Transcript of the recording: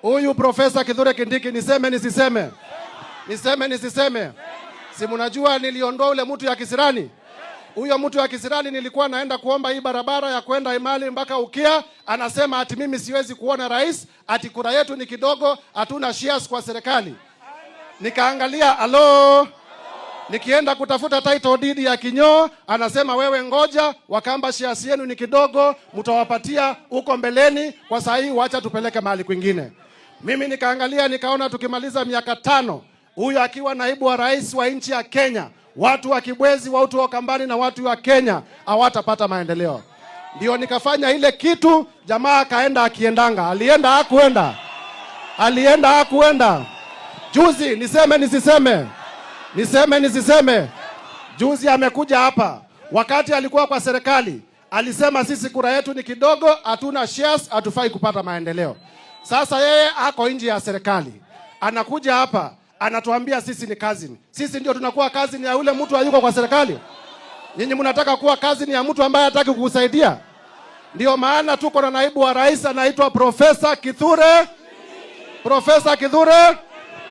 Huyu Profesa Kithure Kindiki, niseme nisiseme? Niseme nisiseme? Si mnajua niliondoa ule mtu ya kisirani? Huyo mtu ya kisirani nilikuwa naenda kuomba hii barabara ya kwenda Imali mpaka Ukia, anasema ati mimi siwezi kuona rais, ati kura yetu ni kidogo, hatuna shares kwa serikali. Nikaangalia nikienda kutafuta title deed ya Kinyoo, anasema wewe ngoja, Wakamba shares yenu ni kidogo, mtawapatia huko mbeleni, kwa saa hii wacha tupeleke mahali kwingine. Mimi nikaangalia nikaona tukimaliza miaka 5 huyu akiwa naibu wa rais wa nchi ya Kenya, watu wa Kibwezi, watu wa Kambani na watu wa Kenya hawatapata maendeleo. Ndio nikafanya ile kitu, jamaa kaenda akiendanga. Alienda hakuenda? Alienda hakuenda? Juzi niseme nisiseme? Niseme nisiseme? Juzi amekuja hapa, wakati alikuwa kwa serikali, alisema sisi kura yetu ni kidogo, hatuna shares, hatufai kupata maendeleo. Sasa yeye ako nje ya serikali, anakuja hapa anatuambia sisi ni cousin. Sisi ndio tunakuwa cousin ya yule mtu hayuko kwa serikali? Nyinyi mnataka kuwa cousin ya mtu ambaye hataki kukusaidia? Ndio maana tuko na naibu wa rais anaitwa Profesa Kithure. Profesa Kithure